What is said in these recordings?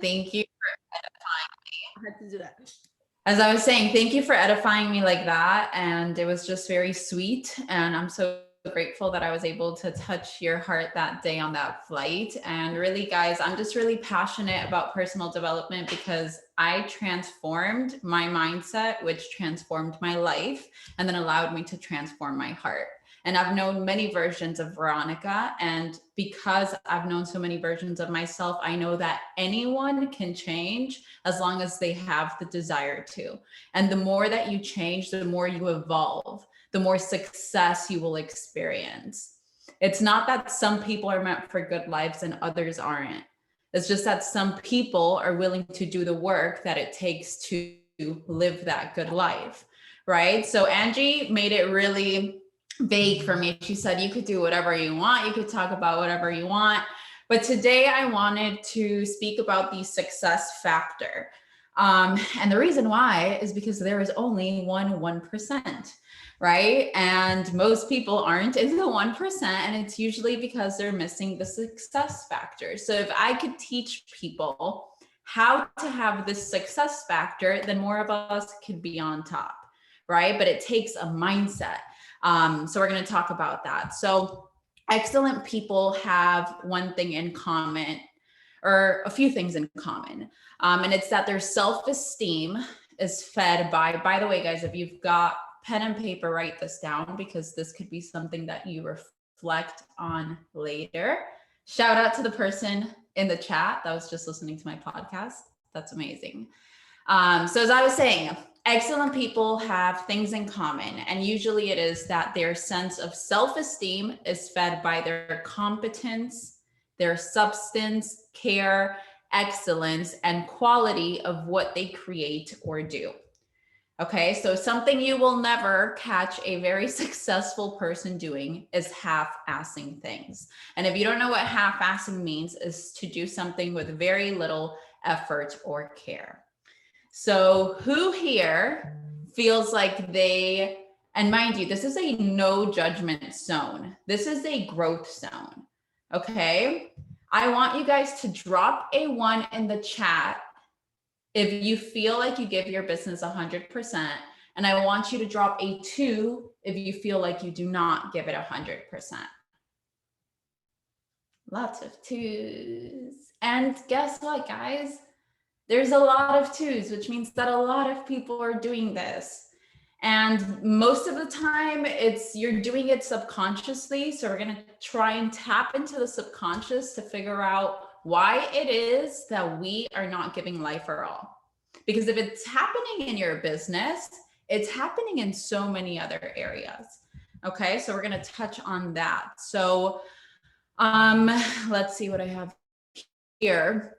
Thank you. I had to do that. As I was saying, thank you for edifying me like that. And it was just very sweet. And I'm so grateful that I was able to touch your heart that day on that flight. And really, guys, I'm just really passionate about personal development because I transformed my mindset, which transformed my life, and then allowed me to transform my heart. And I've known many versions of Veronica. And because I've known so many versions of myself, I know that anyone can change as long as they have the desire to. And the more that you change, the more you evolve, the more success you will experience. It's not that some people are meant for good lives and others aren't. It's just that some people are willing to do the work that it takes to live that good life, right? So Angie made it really vague for me. She said, you could do whatever you want, you could talk about whatever you want. But today I wanted to speak about the success factor. And the reason why is because there is only 1%, right? And most people aren't in the 1%. And it's usually because they're missing the success factor. So if I could teach people how to have this success factor, then more of us could be on top, right? But it takes a mindset. So we're going to talk about that. So excellent people have one thing in common, or a few things in common. And it's that their self-esteem is fed by the way, guys, if you've got pen and paper, write this down because this could be something that you reflect on later. Shout out to the person in the chat that was just listening to my podcast. That's amazing. So as I was saying, excellent people have things in common, and usually it is that their sense of self-esteem is fed by their competence, their substance, care, excellence, and quality of what they create or do. Okay, so something you will never catch a very successful person doing is half-assing things. And if you don't know what half-assing means, is to do something with very little effort or care. So who here feels like they, and mind you, this is a no judgment zone. This is a growth zone. Okay. I want you guys to drop a 1 in the chat if you feel like you give your business 100%. And I want you to drop a 2 if you feel like you do not give it 100%. Lots of 2s. And guess what, guys? There's a lot of 2s, which means that a lot of people are doing this. And most of the time you're doing it subconsciously. So we're going to try and tap into the subconscious to figure out why it is that we are not giving life our all. Because if it's happening in your business, it's happening in so many other areas. Okay, so we're going to touch on that. So let's see what I have here.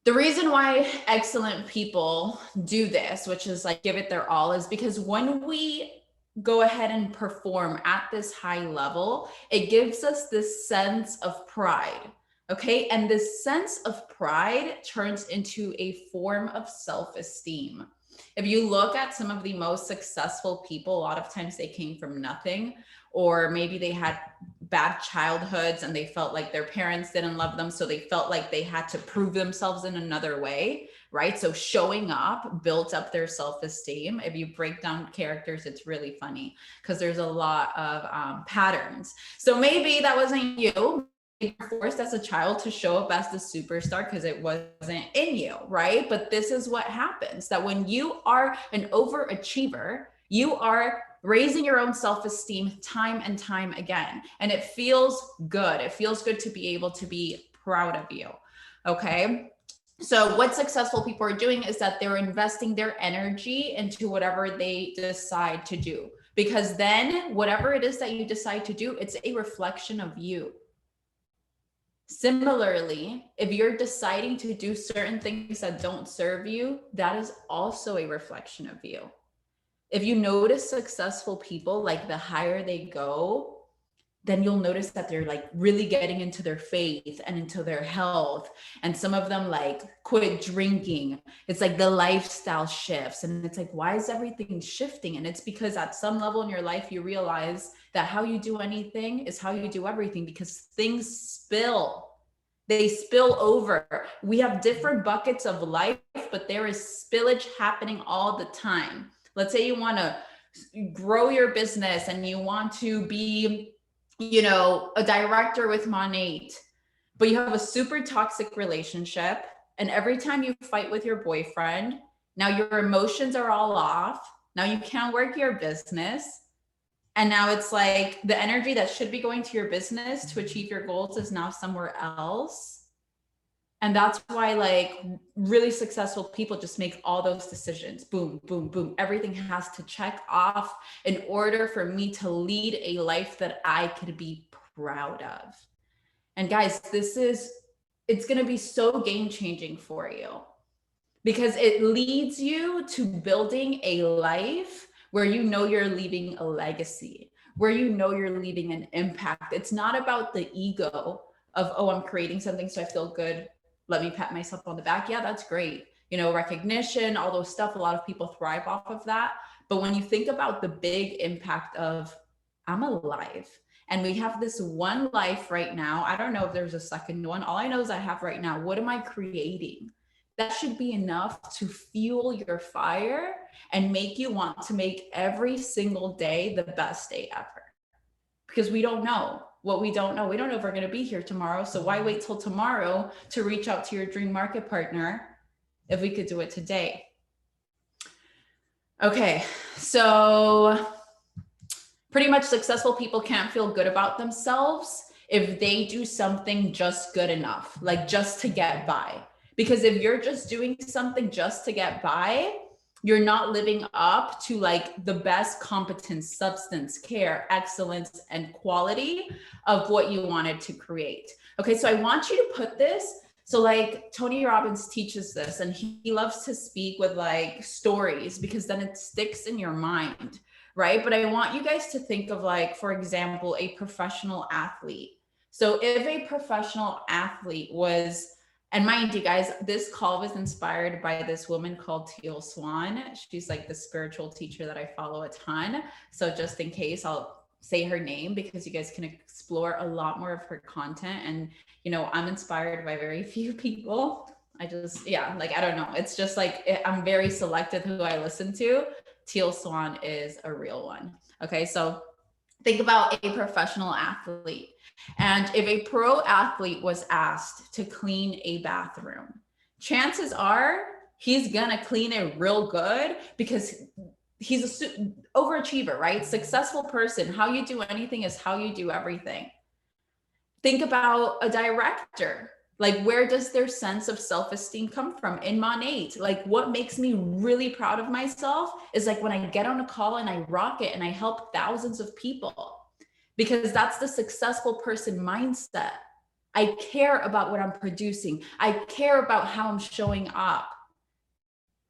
The reason why excellent people do this, which is like give it their all, is because when we go ahead and perform at this high level, it gives us this sense of pride. Okay. And this sense of pride turns into a form of self-esteem. If you look at some of the most successful people, a lot of times they came from nothing, or maybe they had bad childhoods and they felt like their parents didn't love them. So they felt like they had to prove themselves in another way, right? So showing up built up their self-esteem. If you break down characters, it's really funny because there's a lot of patterns. So maybe that wasn't you. Maybe you're forced as a child to show up as the superstar because it wasn't in you, right? But this is what happens, that when you are an overachiever, you are raising your own self-esteem time and time again. And it feels good. It feels good to be able to be proud of you. Okay. So what successful people are doing is that they're investing their energy into whatever they decide to do. Because then whatever it is that you decide to do, it's a reflection of you. Similarly, if you're deciding to do certain things that don't serve you, that is also a reflection of you. If you notice successful people, like the higher they go, then you'll notice that they're like really getting into their faith and into their health. And some of them like quit drinking. It's like the lifestyle shifts. And it's like, why is everything shifting? And it's because at some level in your life, you realize that how you do anything is how you do everything, because things spill. They spill over. We have different buckets of life, but there is spillage happening all the time. Let's say you want to grow your business and you want to be, a director with Monate, but you have a super toxic relationship. And every time you fight with your boyfriend, now your emotions are all off. Now you can't work your business. And now it's like the energy that should be going to your business to achieve your goals is now somewhere else. And that's why like really successful people just make all those decisions. Boom, boom, boom. Everything has to check off in order for me to lead a life that I could be proud of. And guys, it's going to be so game changing for you because it leads you to building a life where you're leaving a legacy, where you're leaving an impact. It's not about the ego of, oh, I'm creating something so I feel good. Let me pat myself on the back. Yeah, that's great. Recognition, all those stuff. A lot of people thrive off of that. But when you think about the big impact of, I'm alive and we have this one life right now. I don't know if there's a second one. All I know is I have right now. What am I creating? That should be enough to fuel your fire and make you want to make every single day the best day ever. Because we don't know what we don't know. We don't know if we're going to be here tomorrow. So why wait till tomorrow to reach out to your dream market partner if we could do it today? Okay, so pretty much successful people can't feel good about themselves if they do something just good enough, like just to get by. Because if you're just doing something just to get by, you're not living up to like the best competence, substance, care, excellence, and quality of what you wanted to create. Okay, so I want you to put this. So like Tony Robbins teaches this, and he loves to speak with like stories because then it sticks in your mind, right? But I want you guys to think of like, for example, a professional athlete. So if a professional athlete was, and mind you guys, this call was inspired by this woman called Teal Swan. She's like the spiritual teacher that I follow a ton. So just in case, I'll say her name because you guys can explore a lot more of her content. And, I'm inspired by very few people. I don't know. It's just like, I'm very selective who I listen to. Teal Swan is a real one. Okay. So think about a professional athlete. And if a pro athlete was asked to clean a bathroom, chances are he's gonna clean it real good because he's an overachiever, right? Successful person. How you do anything is how you do everything. Think about a director. Like, where does their sense of self-esteem come from? In Monate, like what makes me really proud of myself is like when I get on a call and I rock it and I help thousands of people, because that's the successful person mindset. I care about what I'm producing. I care about how I'm showing up.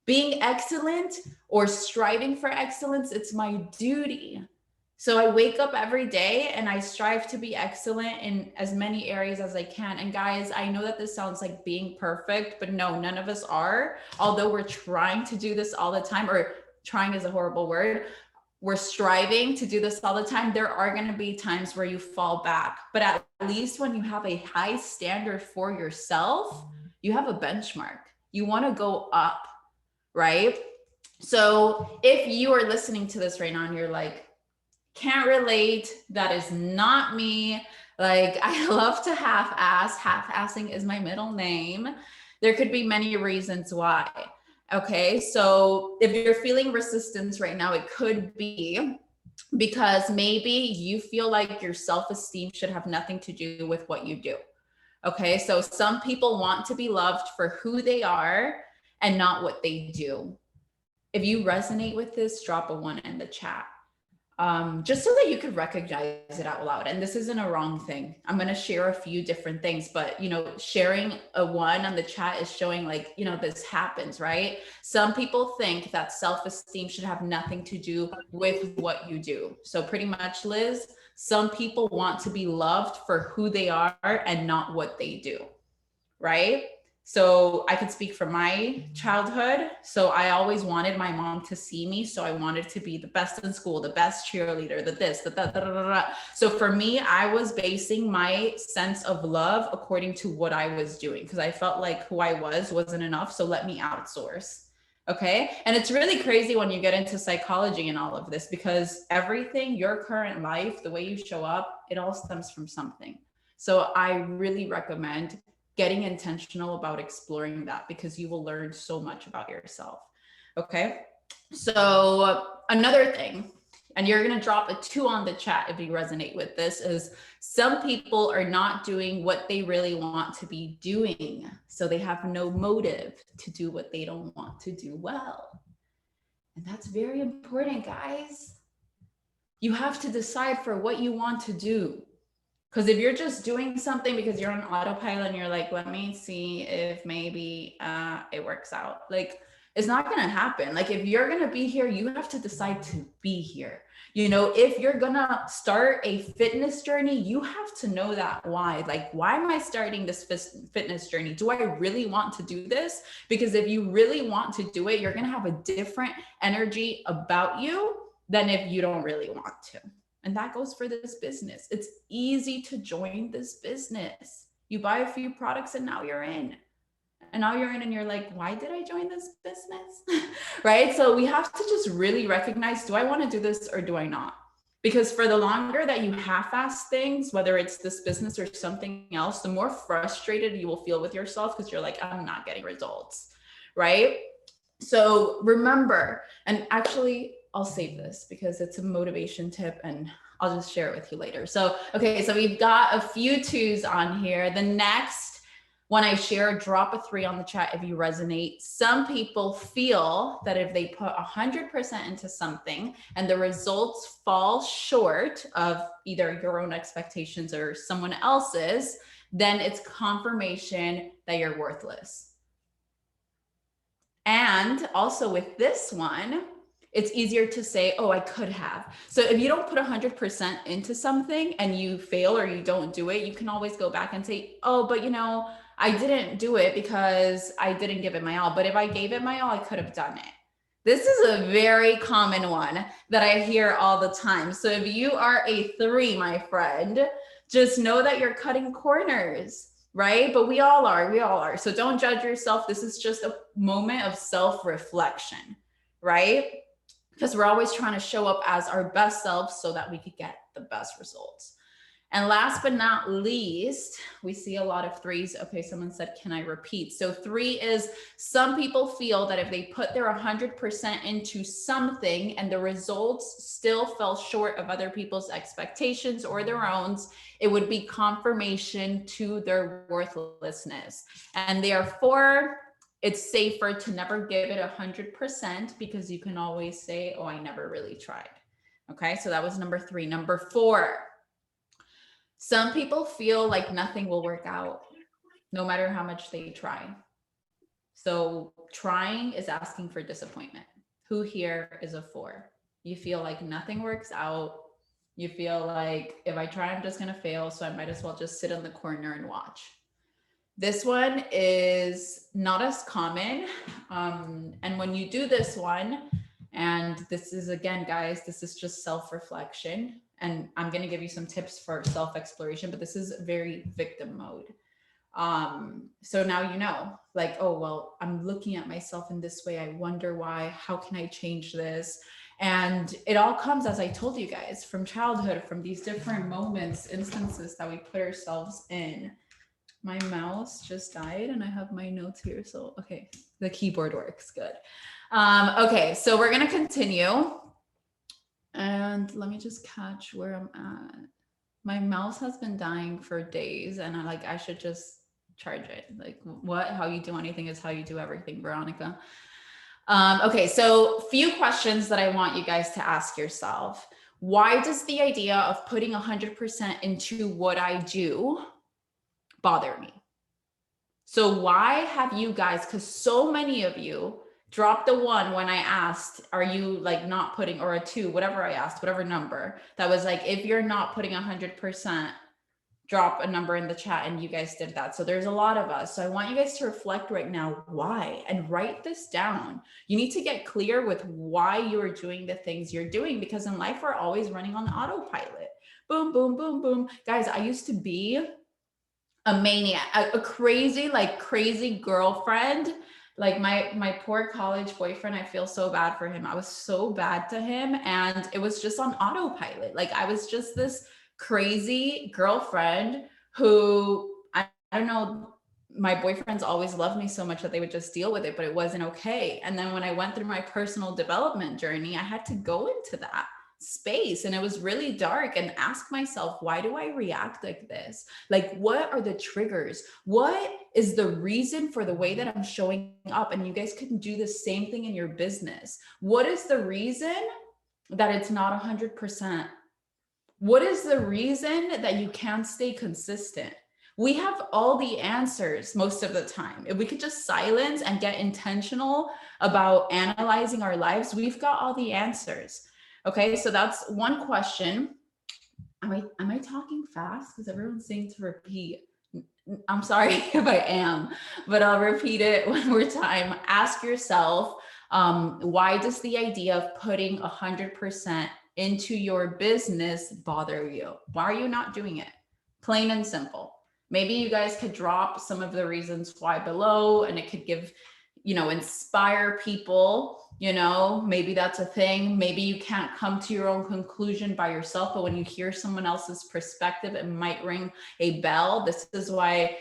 Being excellent or striving for excellence, it's my duty. So I wake up every day and I strive to be excellent in as many areas as I can. And guys, I know that this sounds like being perfect, but no, none of us are. Although we're trying to do this all the time, or trying is a horrible word. We're striving to do this all the time. There are going to be times where you fall back, but at least when you have a high standard for yourself, you have a benchmark. You want to go up, right? So if you are listening to this right now and you're like, can't relate, that is not me. Like, I love to half-assing is my middle name. There could be many reasons why. Okay, so if you're feeling resistance right now, it could be because maybe you feel like your self-esteem should have nothing to do with what you do. Okay, so some people want to be loved for who they are and not what they do. If you resonate with this, drop a 1 in the chat. Just so that you could recognize it out loud. And this isn't a wrong thing. I'm going to share a few different things, but sharing a 1 on the chat is showing like, this happens, right? Some people think that self-esteem should have nothing to do with what you do. So pretty much, Liz, some people want to be loved for who they are and not what they do, right? So I could speak from my childhood. So I always wanted my mom to see me. So I wanted to be the best in school, the best cheerleader, the this, the that, da, da, da, da. So for me, I was basing my sense of love according to what I was doing, because I felt like who I wasn't enough. So let me outsource. Okay. And it's really crazy when you get into psychology and all of this, because everything, your current life, the way you show up, it all stems from something. So I really recommend getting intentional about exploring that, because you will learn so much about yourself. Okay. So another thing, and you're going to drop a 2 on the chat if you resonate with this, is some people are not doing what they really want to be doing. So they have no motive to do what they don't want to do well. And that's very important, guys. You have to decide for what you want to do. Because if you're just doing something because you're on autopilot and you're like, let me see if maybe it works out, like, it's not going to happen. Like, if you're going to be here, you have to decide to be here. You know, if you're going to start a fitness journey, you have to know that why. Like, why am I starting this fitness journey? Do I really want to do this? Because if you really want to do it, you're going to have a different energy about you than if you don't really want to. And that goes for this business. It's easy to join this business. You buy a few products and now you're in. And now you're in and you're like, why did I join this business? Right? So we have to just really recognize, do I want to do this or do I not? Because for the longer that you half-ass things, whether it's this business or something else, the more frustrated you will feel with yourself, because you're like, I'm not getting results, right? So remember, and actually, I'll save this because it's a motivation tip and I'll just share it with you later. So, okay, so we've got a few 2s on here. The next one I share, drop a 3 on the chat if you resonate. Some people feel that if they put 100% into something and the results fall short of either your own expectations or someone else's, then it's confirmation that you're worthless. And also with this one, it's easier to say, oh, I could have. So if you don't put 100% into something and you fail or you don't do it, you can always go back and say, oh, but you know, I didn't do it because I didn't give it my all. But if I gave it my all, I could have done it. This is a very common one that I hear all the time. So if you are a 3, my friend, just know that you're cutting corners. Right? But we all are. So don't judge yourself. This is just a moment of self-reflection, right? Because we're always trying to show up as our best selves so that we could get the best results. And last but not least, we see a lot of 3s. Okay, someone said, can I repeat? So 3 is, some people feel that if they put their 100% into something and the results still fell short of other people's expectations or their own, it would be confirmation to their worthlessness. And therefore, it's safer to never give it 100% because you can always say, oh, I never really tried. Okay, so that was number 3. Number 4. Some people feel like nothing will work out no matter how much they try. So trying is asking for disappointment. Who here is a 4? You feel like nothing works out. You feel like if I try, I'm just going to fail. So I might as well just sit in the corner and watch. This one is not as common. And when you do this one, and this is, again, guys, this is just self-reflection. And I'm going to give you some tips for self-exploration, but this is very victim mode. So now you know, like, oh, well, I'm looking at myself in this way. I wonder why. How can I change this? And it all comes, as I told you guys, from childhood, from these different moments, instances that we put ourselves in. My mouse just died and I have my notes here. So, okay, the keyboard works good. Okay, so we're going to continue. And let me just catch where I'm at. My mouse has been dying for days and I should just charge it. Like, what? How you do anything is how you do everything, Veronica. Okay, so few questions that I want you guys to ask yourself. Why does the idea of putting 100% into what I do bother me? So why have you guys, because so many of you dropped the 1 when I asked, are you like not putting, or a 2, whatever I asked, whatever number, that was like, if you're not putting 100%, drop a number in the chat, and you guys did that. So there's a lot of us. So I want you guys to reflect right now why, and write this down. You need to get clear with why you are doing the things you're doing, because in life we're always running on autopilot. Boom, boom, boom, boom. Guys, I used to be a maniac, a crazy, like crazy girlfriend. Like my poor college boyfriend, I feel so bad for him. I was so bad to him, and it was just on autopilot. Like I was just this crazy girlfriend who I don't know, my boyfriends always loved me so much that they would just deal with it, but it wasn't okay. And then when I went through my personal development journey, I had to go into that space, and it was really dark, and ask myself, why do I react like this? Like, what are the triggers? What is the reason for the way that I'm showing up? And you guys can do the same thing in your business. What is the reason that it's not 100%? What is the reason that you can't stay consistent? We have all the answers most of the time. If we could just silence and get intentional about analyzing our lives, we've got all the answers. Okay, so that's one question. Am I talking fast? Because everyone's saying to repeat. I'm sorry if I am, but I'll repeat it one more time. Ask yourself, why does the idea of putting 100% into your business bother you? Why are you not doing it? Plain and simple. Maybe you guys could drop some of the reasons why below, and it could give, inspire people. Maybe that's a thing. Maybe you can't come to your own conclusion by yourself, but when you hear someone else's perspective, it might ring a bell. This is why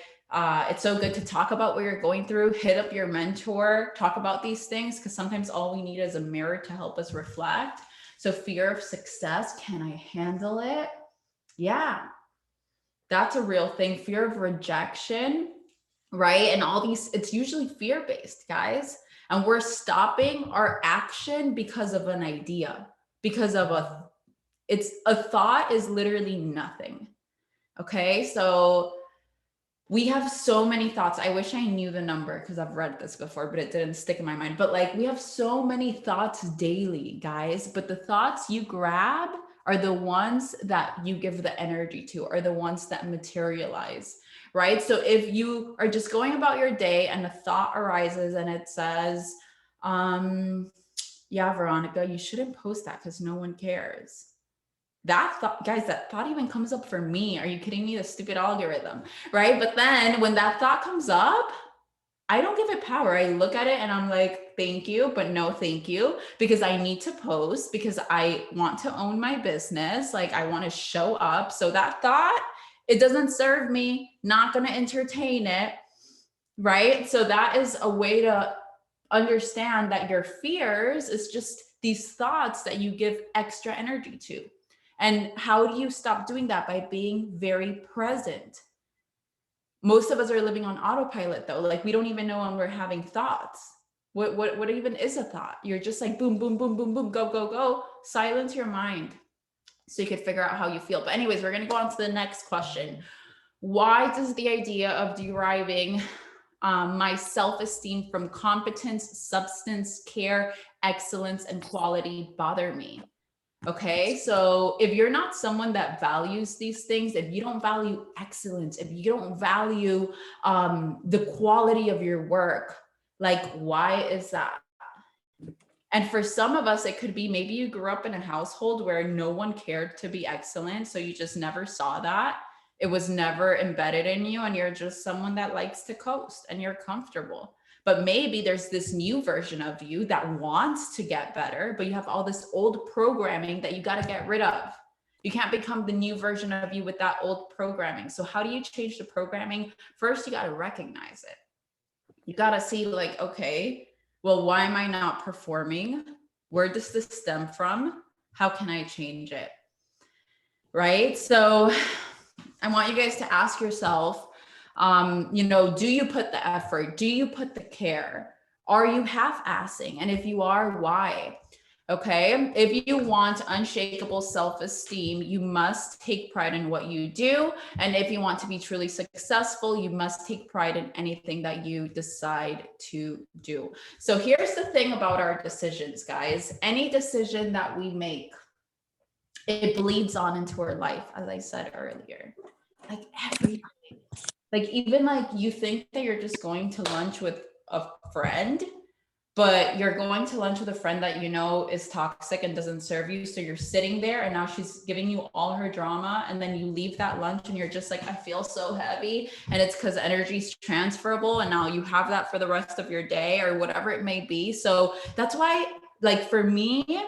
it's so good to talk about what you're going through. Hit up your mentor, talk about these things, because sometimes all we need is a mirror to help us reflect. So fear of success, can I handle it? Yeah, that's a real thing. Fear of rejection, right? And all these, it's usually fear-based, guys. And we're stopping our action because of an idea, because of a thought is literally nothing. Okay, so we have so many thoughts. I wish I knew the number, because I've read this before, but it didn't stick in my mind. But like, we have so many thoughts daily, guys, but the thoughts you grab are the ones that you give the energy to, are the ones that materialize, right? So if you are just going about your day and a thought arises and it says, yeah, Veronica, you shouldn't post that because no one cares. That thought, guys, that thought even comes up for me. Are you kidding me? The stupid algorithm, right? But then when that thought comes up, I don't give it power. I look at it and I'm like, thank you, but no thank you, because I need to post, because I want to own my business. Like, I want to show up. So that thought, it doesn't serve me, not going to entertain it, right? So that is a way to understand that your fears is just these thoughts that you give extra energy to. And how do you stop doing that? By being very present. Most of us are living on autopilot though. Like, we don't even know when we're having thoughts. What even is a thought? You're just like boom, boom, boom, boom, boom, go, go, go. Silence your mind so you could figure out how you feel. But anyways, we're going to go on to the next question. Why does the idea of deriving my self-esteem from competence, substance, care, excellence, and quality bother me? Okay, so if you're not someone that values these things, if you don't value excellence, if you don't value the quality of your work, like, why is that? And for some of us, it could be maybe you grew up in a household where no one cared to be excellent, so you just never saw that. It was never embedded in you, and you're just someone that likes to coast and you're comfortable. But maybe there's this new version of you that wants to get better, but you have all this old programming that you got to get rid of. You can't become the new version of you with that old programming. So how do you change the programming? First, you got to recognize it. You got to see, like, okay, well, why am I not performing? Where does this stem from? How can I change it? Right? So I want you guys to ask yourself, do you put the effort? Do you put the care? Are you half-assing? And if you are, why? Okay. If you want unshakable self-esteem, you must take pride in what you do. And if you want to be truly successful, you must take pride in anything that you decide to do. So here's the thing about our decisions, guys. Any decision that we make, it bleeds on into our life, as I said earlier. like everything. Like even like you think that you're just going to lunch with a friend, but you're going to lunch with a friend that you know is toxic and doesn't serve you. So you're sitting there and now she's giving you all her drama. And then you leave that lunch and you're just like, I feel so heavy. And it's because energy's transferable. And now you have that for the rest of your day or whatever it may be. So that's why, like, for me,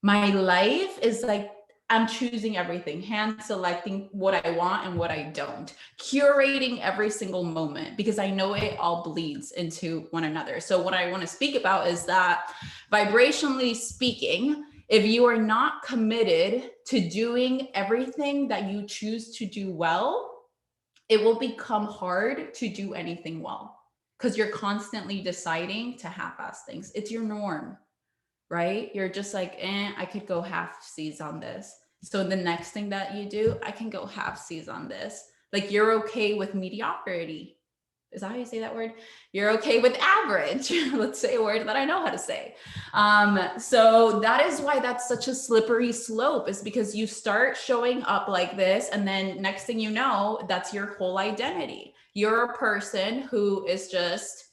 my life is like, I'm choosing everything, hand selecting what I want and what I don't, curating every single moment because I know it all bleeds into one another. So, what I want to speak about is that vibrationally speaking, if you are not committed to doing everything that you choose to do well, it will become hard to do anything well because you're constantly deciding to half ass things. It's your norm, right? You're just like, I could go half C's on this. So the next thing that you do, I can go half C's on this. Like you're okay with mediocrity. Is that how you say that word? You're okay with average. Let's say a word that I know how to say. So that is why that's such a slippery slope, is because you start showing up like this, and then next thing you know, that's your whole identity. You're a person who is just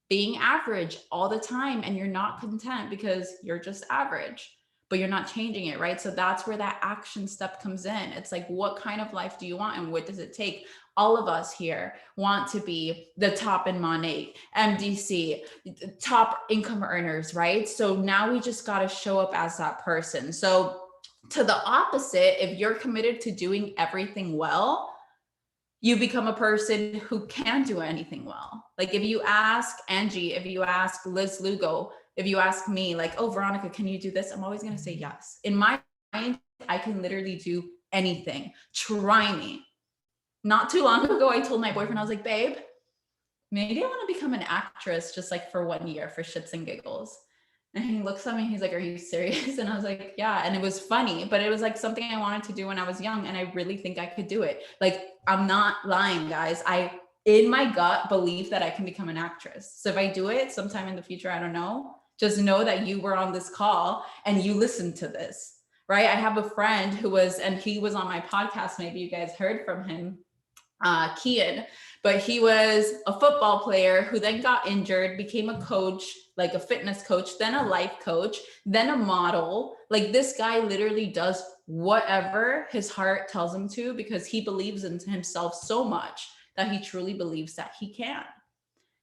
being average all the time and you're not content because you're just average, but you're not changing it, right? So that's where that action step comes in. It's like, what kind of life do you want and what does it take? All of us here want to be the top in Monat, MDC, top income earners, right? So now we just got to show up as that person. So to the opposite, if you're committed to doing everything well, you become a person who can do anything well. Like if you ask Angie, if you ask Liz Lugo, if you ask me, like, oh, Veronica, can you do this? I'm always going to say yes. In my mind, I can literally do anything. Try me. Not too long ago, I told my boyfriend, I was like, babe, maybe I want to become an actress just like for 1 year for shits and giggles. And he looks at me, he's like, are you serious? And I was like, yeah. And it was funny, but it was like something I wanted to do when I was young. And I really think I could do it. Like, I'm not lying, guys. I, in my gut, believe that I can become an actress. So if I do it sometime in the future, I don't know, just know that you were on this call and you listened to this, right? I have a friend who was, and he was on my podcast. Maybe you guys heard from him, Kian, but he was a football player who then got injured, became a coach, like a fitness coach, then a life coach, then a model. Like this guy literally does whatever his heart tells him to because he believes in himself so much that he truly believes that he can.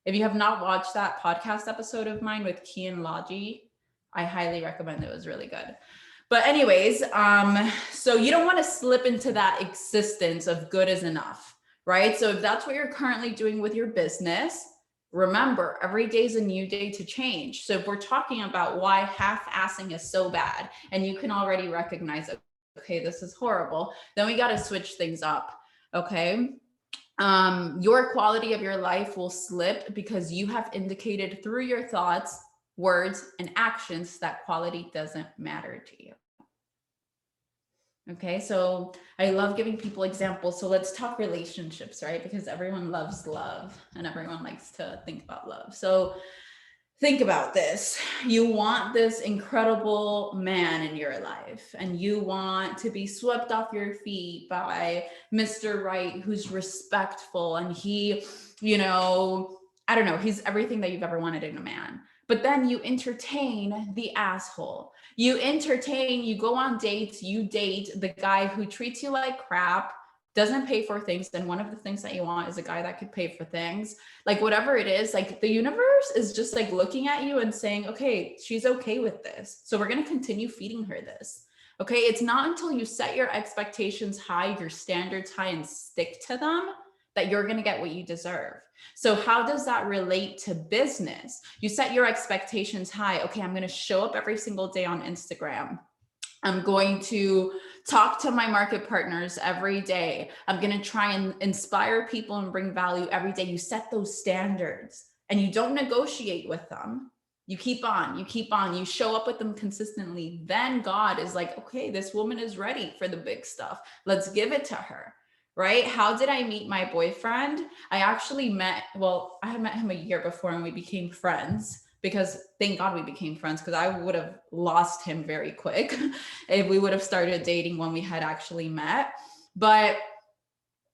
If you have not watched that podcast episode of mine with Kian Logi, I highly recommend it. It was really good. But anyways, so you don't want to slip into that existence of good is enough, right? So if that's what you're currently doing with your business, remember every day is a new day to change. So if we're talking about why half-assing is so bad and you can already recognize it, okay, this is horrible, then we got to switch things up. Okay. Your quality of your life will slip because you have indicated through your thoughts, words, and actions that quality doesn't matter to you. Okay, so I love giving people examples. So let's talk relationships, right? Because everyone loves love and everyone likes to think about love. So think about this. You want this incredible man in your life, and you want to be swept off your feet by Mr. Right, who's respectful, and he, you know, I don't know, he's everything that you've ever wanted in a man. But then you entertain the asshole. You entertain, you go on dates, you date the guy who treats you like crap, doesn't pay for things. And one of the things that you want is a guy that could pay for things. Like whatever it is, like the universe is just like looking at you and saying, okay, she's okay with this. So we're going to continue feeding her this. Okay. It's not until you set your expectations high, your standards high, and stick to them that you're going to get what you deserve. So how does that relate to business? You set your expectations high. Okay, I'm going to show up every single day on Instagram. I'm going to talk to my market partners every day. I'm going to try and inspire people and bring value every day. You set those standards and you don't negotiate with them. You keep on, you show up with them consistently. Then God is like, okay, this woman is ready for the big stuff. Let's give it to her. Right? How did I meet my boyfriend? I actually I had met him a year before and we became friends because thank God we became friends because I would have lost him very quick if we would have started dating when we had actually met. But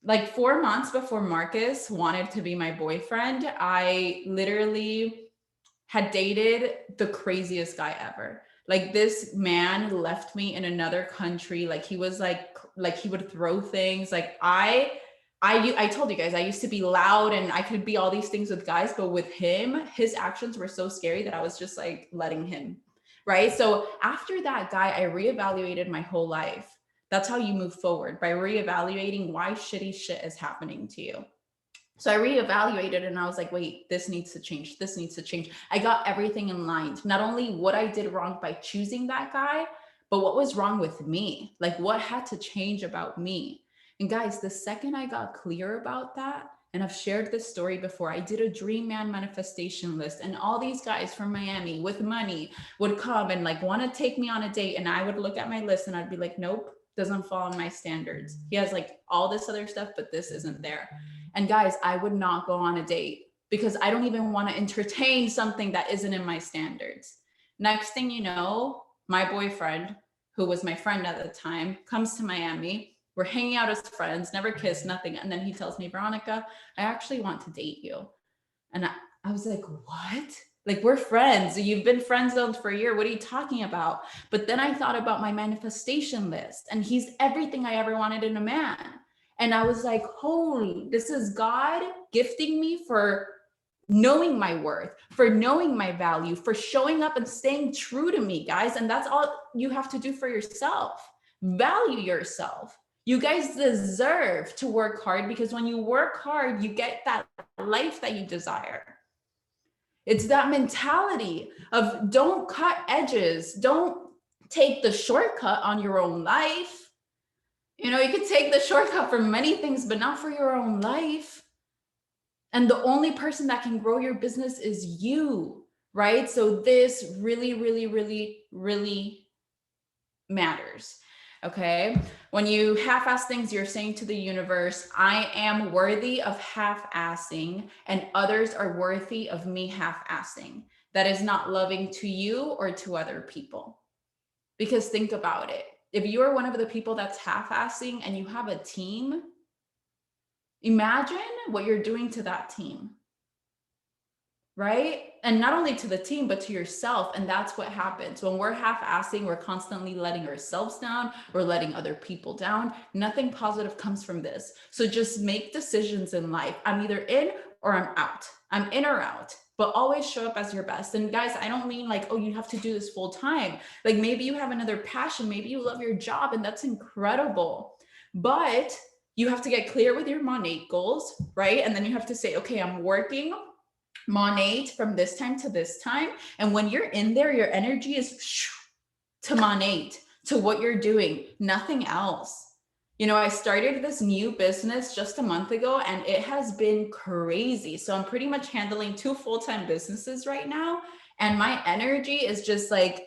like 4 months before Marcus wanted to be my boyfriend, I literally had dated the craziest guy ever. Like this man left me in another country. Like he was like he would throw things. Like I told you guys I used to be loud and I could be all these things with guys, but with him, his actions were so scary that I was just like letting him. Right. So after that guy, I reevaluated my whole life. That's how you move forward, by reevaluating why shitty shit is happening to you. So I reevaluated and I was like, wait, this needs to change. This needs to change. I got everything in line. Not only what I did wrong by choosing that guy, but what was wrong with me? Like what had to change about me? And guys, the second I got clear about that, and I've shared this story before, I did a dream man manifestation list, and all these guys from Miami with money would come and like want to take me on a date. And I would look at my list and I'd be like, nope, doesn't fall in my standards. He has like all this other stuff, but this isn't there. And guys, I would not go on a date because I don't even want to entertain something that isn't in my standards. Next thing you know, my boyfriend, who was my friend at the time, comes to Miami. We're hanging out as friends, never kissed, nothing. And then he tells me, Veronica, I actually want to date you. And I was like, what? Like, we're friends. You've been friend zoned for a year. What are you talking about? But then I thought about my manifestation list, and he's everything I ever wanted in a man. And I was like, holy, this is God gifting me for knowing my worth, for knowing my value, for showing up and staying true to me, guys. And that's all you have to do for yourself. Value yourself. You guys deserve to work hard, because when you work hard, you get that life that you desire. It's that mentality of don't cut edges. Don't take the shortcut on your own life. You know, you could take the shortcut for many things, but not for your own life. And the only person that can grow your business is you, right? So this really, really, really, really matters. Okay. When you half-ass things, you're saying to the universe, I am worthy of half-assing, and others are worthy of me half-assing. That is not loving to you or to other people. Because think about it. If you are one of the people that's half-assing and you have a team, imagine what you're doing to that team, right? And not only to the team, but to yourself. And that's what happens. When we're half-assing, we're constantly letting ourselves down, we're letting other people down. Nothing positive comes from this. So just make decisions in life. I'm either in or I'm out. I'm in or out. But always show up as your best. And guys, I don't mean like, oh, you have to do this full time. Like maybe you have another passion, maybe you love your job, and that's incredible. But you have to get clear with your Monate goals, right? And then you have to say, okay, I'm working Monate from this time to this time. And when you're in there, your energy is to Monate, to what you're doing, nothing else. You know, I started this new business just a month ago and it has been crazy. So I'm pretty much handling 2 full-time businesses right now. And my energy is just like,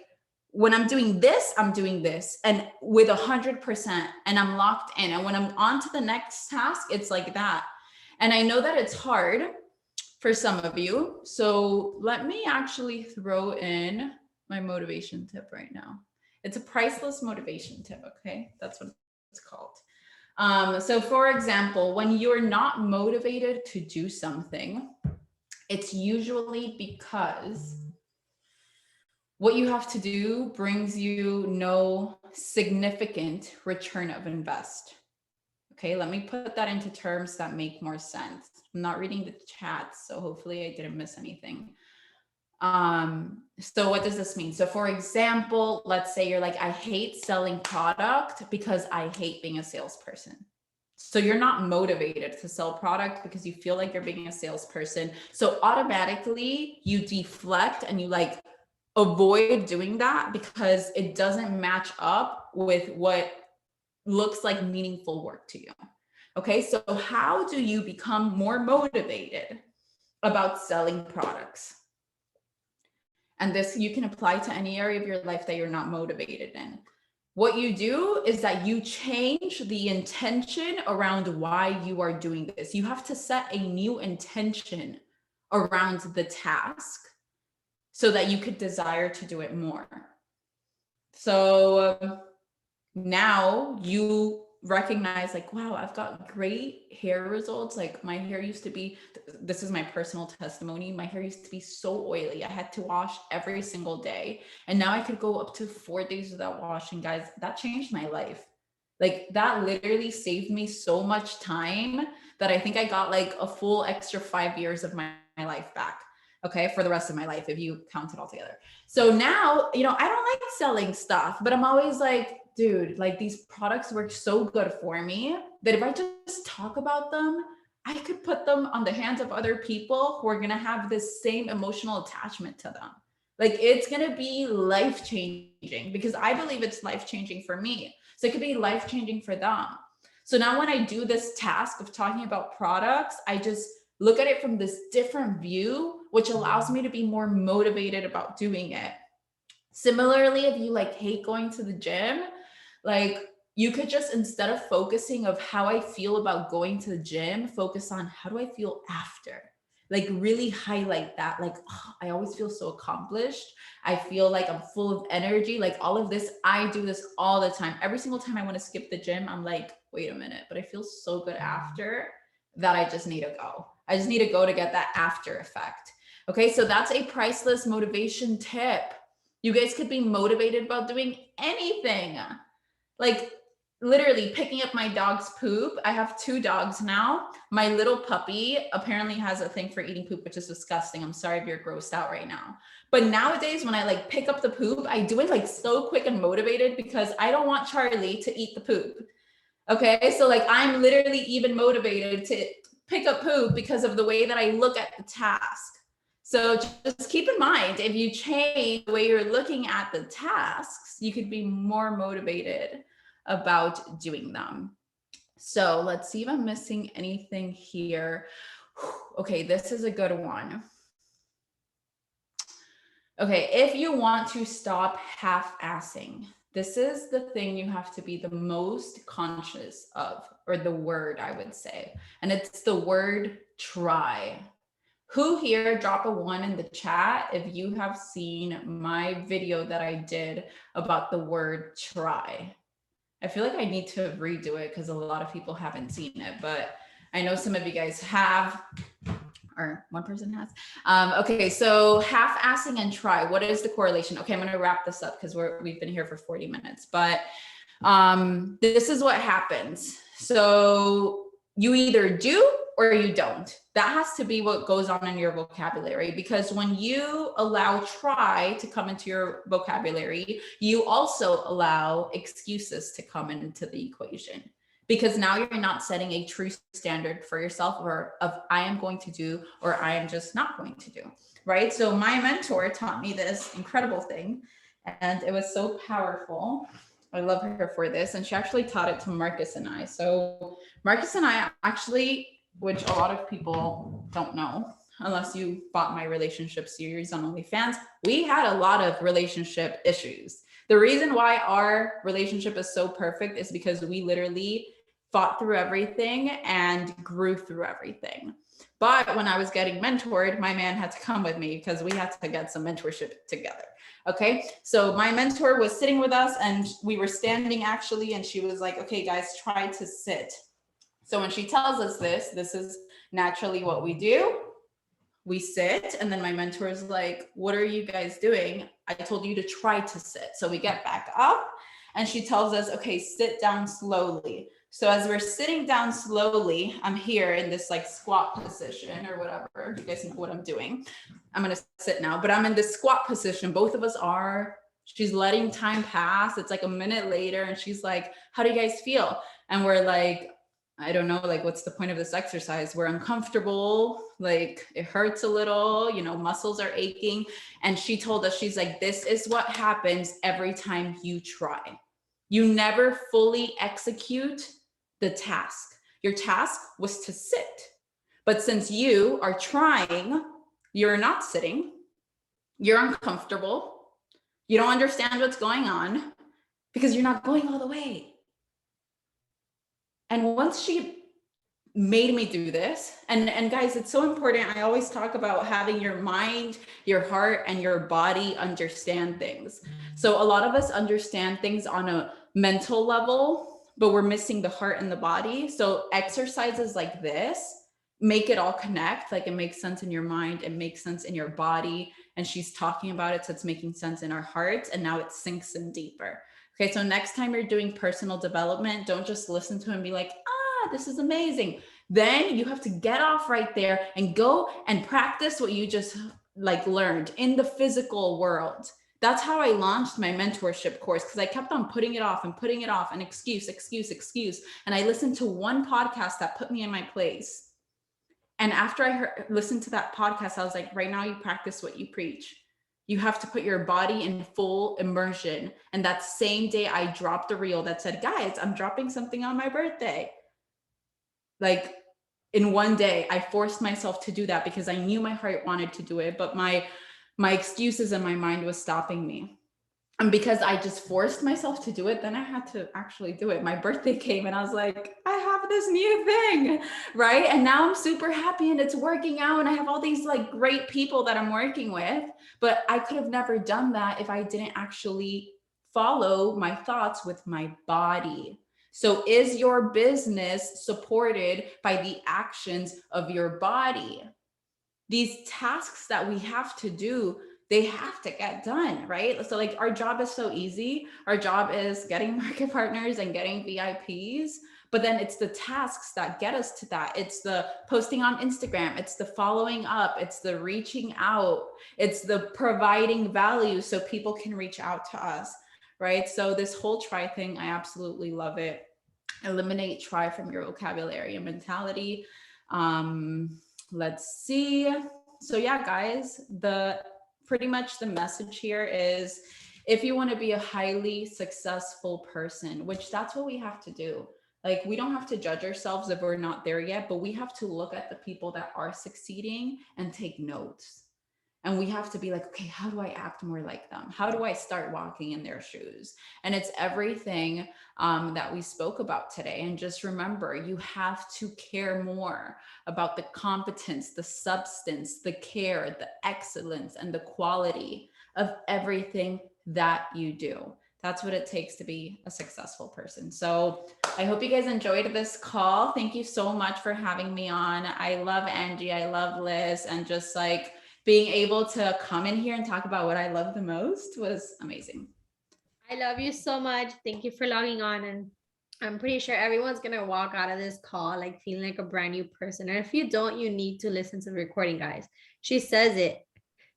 when I'm doing this, I'm doing this, and with 100%, and I'm locked in. And when I'm on to the next task, it's like that. And I know that it's hard for some of you. So let me actually throw in my motivation tip right now. It's a priceless motivation tip, okay? That's what it's called. So for example, when you're not motivated to do something, it's usually because what you have to do brings you no significant return of invest. Okay, let me put that into terms that make more sense. I'm not reading the chat, so hopefully I didn't miss anything. So what does this mean? So for example, let's say you're like, I hate selling product because I hate being a salesperson. So you're not motivated to sell product because you feel like you're being a salesperson. So automatically you deflect and you like avoid doing that because it doesn't match up with what looks like meaningful work to you. Okay, so how do you become more motivated about selling products? And this you can apply to any area of your life that you're not motivated in. What you do is that you change the intention around why you are doing this. You have to set a new intention around the task so that you could desire to do it more. So now you recognize like, wow, I've got great hair results. Like my hair used to be, this is my personal testimony, my hair used to be so oily. I had to wash every single day. And now I could go up to 4 days without washing. Guys, that changed my life. Like that literally saved me so much time that I think I got like a full extra 5 years of my life back. Okay, for the rest of my life, if you count it all together. So now, I don't like selling stuff, but I'm always like, dude, like these products work so good for me that if I just talk about them, I could put them on the hands of other people who are going to have this same emotional attachment to them. Like it's going to be life changing because I believe it's life changing for me. So it could be life changing for them. So now when I do this task of talking about products, I just look at it from this different view, which allows me to be more motivated about doing it. Similarly, if you like hate going to the gym, like you could just, instead of focusing of how I feel about going to the gym, focus on how do I feel after. Like really highlight that. Like, oh, I always feel so accomplished. I feel like I'm full of energy. Like all of this, I do this all the time. Every single time I want to skip the gym, I'm like, wait a minute, but I feel so good after that I just need to go. I just need to go to get that after effect. Okay, so that's a priceless motivation tip. You guys could be motivated about doing anything. Like literally picking up my dog's poop. I have 2 dogs now. My little puppy apparently has a thing for eating poop, which is disgusting. I'm sorry if you're grossed out right now. But nowadays when I like pick up the poop, I do it like so quick and motivated because I don't want Charlie to eat the poop. Okay, so like I'm literally even motivated to pick up poop because of the way that I look at the task. So just keep in mind, if you change the way you're looking at the tasks, you could be more motivated about doing them. So let's see if I'm missing anything here. Okay, this is a good one. Okay, if you want to stop half-assing, this is the thing you have to be the most conscious of, or the word I would say, and it's the word try. Who here, drop a 1 in the chat if you have seen my video that I did about the word try. I feel like I need to redo it because a lot of people haven't seen it, but I know some of you guys have, or one person has. Okay, so half-assing and try, what is the correlation? Okay, I'm gonna wrap this up because we've been here for 40 minutes, but this is what happens. So you either do or you don't. That has to be what goes on in your vocabulary, because when you allow try to come into your vocabulary, you also allow excuses to come into the equation, because now you're not setting a true standard for yourself or of I am going to do or I am just not going to do, right? So my mentor taught me this incredible thing and it was so powerful. I love her for this. And she actually taught it to Marcus and I. So Marcus and I actually, which a lot of people don't know, unless you bought my relationship series on OnlyFans, we had a lot of relationship issues. The reason why our relationship is so perfect is because we literally fought through everything and grew through everything. But when I was getting mentored, my man had to come with me because we had to get some mentorship together. Okay, so my mentor was sitting with us and we were standing actually, and she was like, okay, guys, try to sit. So when she tells us this is naturally what we do. We sit, and then my mentor is like, what are you guys doing? I told you to try to sit. So we get back up and she tells us, okay, sit down slowly. So as we're sitting down slowly, I'm here in this like squat position or whatever. You guys know what I'm doing. I'm going to sit now, but I'm in this squat position. Both of us are. She's letting time pass. It's like a minute later and she's like, how do you guys feel? And we're like, I don't know, like, what's the point of this exercise? We're uncomfortable, like it hurts a little, muscles are aching. And she told us, she's like, this is what happens every time you try. You never fully execute the task. Your task was to sit. But since you are trying, you're not sitting, you're uncomfortable, you don't understand what's going on because you're not going all the way. And once she made me do this, and guys, it's so important. I always talk about having your mind, your heart, and your body understand things. So a lot of us understand things on a mental level, but we're missing the heart and the body. So exercises like this make it all connect. Like it makes sense in your mind, it makes sense in your body. And she's talking about it, so it's making sense in our hearts, and now it sinks in deeper. Okay, so next time you're doing personal development, don't just listen to it and be like, ah, this is amazing. Then you have to get off right there and go and practice what you just like learned in the physical world. That's how I launched my mentorship course, because I kept on putting it off and excuse. And I listened to one podcast that put me in my place. And after I listened to that podcast, I was like, right now you practice what you preach. You have to put your body in full immersion. And that same day I dropped a reel that said, guys, I'm dropping something on my birthday. Like in one day, I forced myself to do that because I knew my heart wanted to do it, but my excuses in my mind was stopping me. And because I just forced myself to do it, then I had to actually do it. My birthday came and I was like, I have this new thing, right? And now I'm super happy and it's working out and I have all these like great people that I'm working with, but I could have never done that if I didn't actually follow my thoughts with my body. So is your business supported by the actions of your body? These tasks that we have to do, they have to get done, right? So like our job is so easy. Our job is getting market partners and getting VIPs, but then it's the tasks that get us to that. It's the posting on Instagram, it's the following up, it's the reaching out, it's the providing value so people can reach out to us, right? So this whole try thing, I absolutely love it. Eliminate try from your vocabulary and mentality. Let's see. So yeah, guys, pretty much the message here is, if you want to be a highly successful person, which that's what we have to do. Like we don't have to judge ourselves if we're not there yet, but we have to look at the people that are succeeding and take notes. And we have to be like, okay, how do I act more like them? How do I start walking in their shoes? And it's everything that we spoke about today. And just remember, you have to care more about the competence, the substance, the care, the excellence, and the quality of everything that you do. That's what it takes to be a successful person. So I hope you guys enjoyed this call. Thank you so much for having me on. I love Angie. I love Liz. And just like, being able to come in here and talk about what I love the most was amazing. I love you so much. Thank you for logging on. And I'm pretty sure everyone's going to walk out of this call like feeling like a brand new person. And if you don't, you need to listen to the recording, guys. She says it.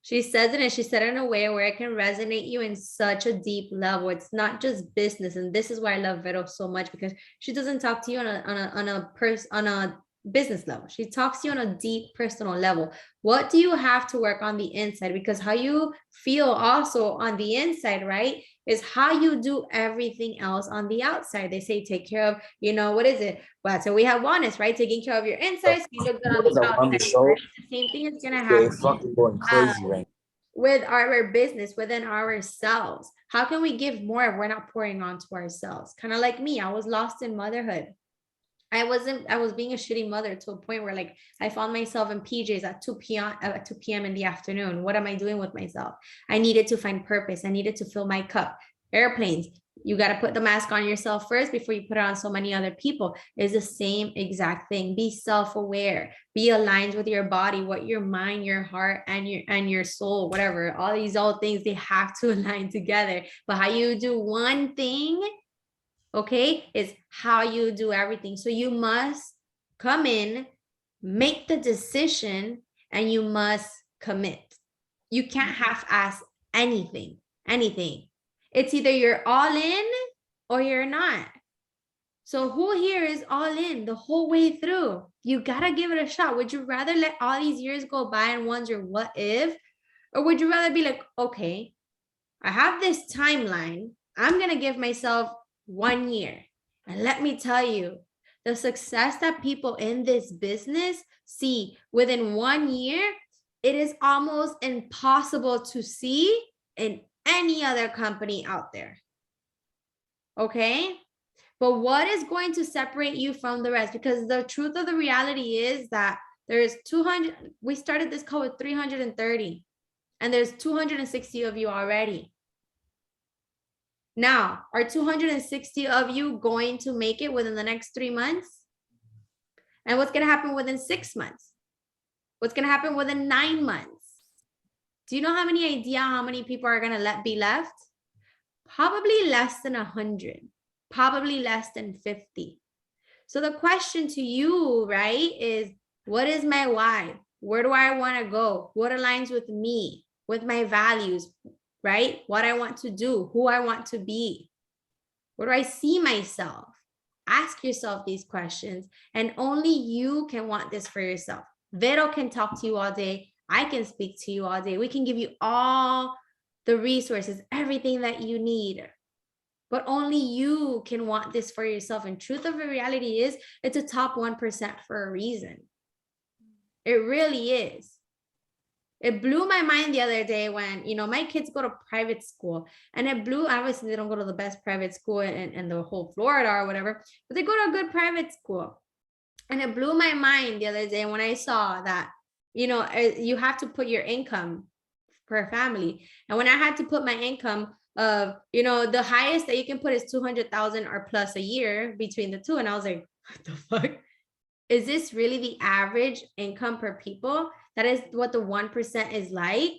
She says it, and she said it in a way where it can resonate you in such a deep level. It's not just business. And this is why I love Vero so much, because she doesn't talk to you on a business level. She talks to you on a deep personal level. What do you have to work on the inside? Because how you feel also on the inside, right, is how you do everything else on the outside. They say take care of, what is it? Well, so we have wellness, right? Taking care of your insides, you look good on the outside. Right? The same thing is gonna happen. Fucking going crazy right with our business, within ourselves. How can we give more if we're not pouring onto ourselves? Kind of like me, I was lost in motherhood. I was being a shitty mother to a point where like I found myself in PJs at 2 p.m. in the afternoon. What am I doing with myself? I needed to find purpose. I needed to fill my cup. Airplanes, you got to put the mask on yourself first before you put it on so many other people. It's the same exact thing. Be self-aware, be aligned with your body, what your mind, your heart, and your soul, whatever, all these things, they have to align together. But how you do one thing, okay, is how you do everything. So you must come in, make the decision, and you must commit. You can't half-ass anything. It's either you're all in or you're not. So who here is all in the whole way through? You gotta give it a shot. Would you rather let all these years go by and wonder what if? Or would you rather be like, okay, I have this timeline. I'm gonna give myself 1 year. And let me tell you, the success that people in this business see within 1 year, it is almost impossible to see in any other company out there. Okay? But what is going to separate you from the rest? Because the truth of the reality is that there's 200, we started this call with 330, and there's 260 of you already. Now, are 260 of you going to make it within the next 3 months? And what's going to happen within 6 months? What's going to happen within 9 months? Do you know how many people are going to be left? Probably less than 100, probably less than 50. So the question to you, right, is what is my why? Where do I want to go? What aligns with me, with my values, right? What I want to do, who I want to be. Where do I see myself? Ask yourself these questions, and only you can want this for yourself. Vero can talk to you all day. I can speak to you all day. We can give you all the resources, everything that you need. But only you can want this for yourself. And truth of the reality is, it's a top 1% for a reason. It really is. It blew my mind the other day when, you know, my kids go to private school, and it blew, obviously they don't go to the best private school in the whole Florida or whatever, but they go to a good private school. And it blew my mind the other day when I saw that, you know, you have to put your income per family. And when I had to put my income of, you know, the highest that you can put is 200,000 or plus a year between the two. And I was like, what the fuck? Is this really the average income per people? That is what the 1% is like.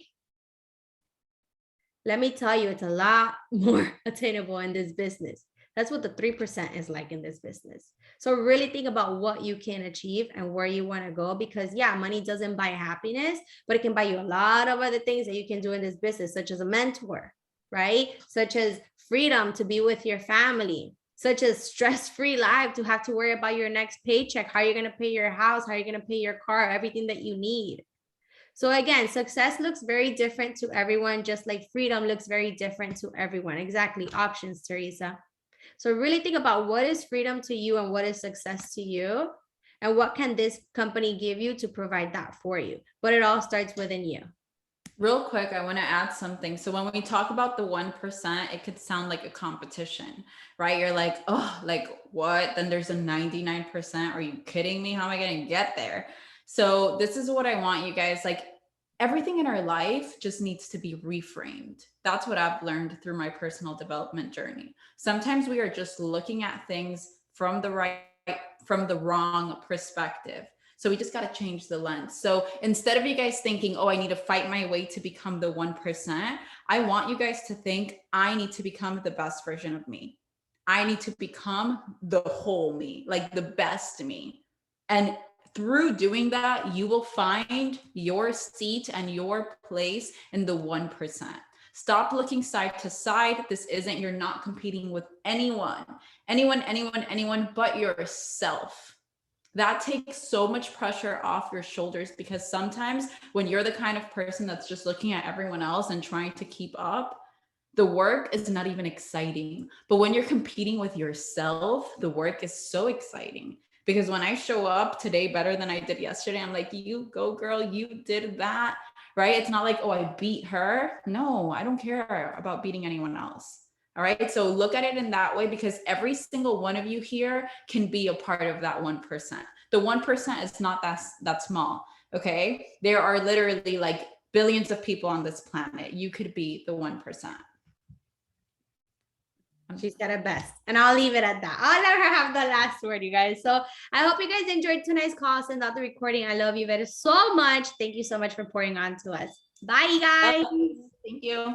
Let me tell you, it's a lot more attainable in this business. That's what the 3% is like in this business. So really think about what you can achieve and where you want to go, because yeah, money doesn't buy happiness, but it can buy you a lot of other things that you can do in this business, such as a mentor, right? Such as freedom to be with your family, such as stress-free life, to have to worry about your next paycheck, how you're going to pay your house, how you're going to pay your car, everything that you need. So again, success looks very different to everyone, just like freedom looks very different to everyone. Exactly. Options, Teresa. So really think about what is freedom to you and what is success to you, and what can this company give you to provide that for you. But it all starts within you. Real quick, I want to add something. So when we talk about the 1%, it could sound like a competition, right? You're like, oh, like what? Then there's a 99%. Are you kidding me? How am I going to get there? So this is what I want you guys, like everything in our life just needs to be reframed. That's what I've learned through my personal development journey. Sometimes we are just looking at things from the wrong perspective. So we just got to change the lens. So instead of you guys thinking, oh, I need to fight my way to become the 1%, I want you guys to think, I need to become the best version of me. I need to become the whole me, like the best me. And through doing that, you will find your seat and your place in the 1%. Stop looking side to side. You're not competing with anyone but yourself. That takes so much pressure off your shoulders, because sometimes when you're the kind of person that's just looking at everyone else and trying to keep up, the work is not even exciting. But when you're competing with yourself, the work is so exciting. Because when I show up today better than I did yesterday, I'm like, you go, girl, you did that, right? It's not like, oh, I beat her. No, I don't care about beating anyone else. All right. So look at it in that way, because every single one of you here can be a part of that 1%. The 1% is not that small. Okay. There are literally like billions of people on this planet. You could be the 1%. She's got a best. And I'll leave it at that. I'll let her have the last word, you guys. So I hope you guys enjoyed tonight's call. Send out the recording. I love you very so much. Thank you so much for pouring on to us. Bye, you guys. Thank you.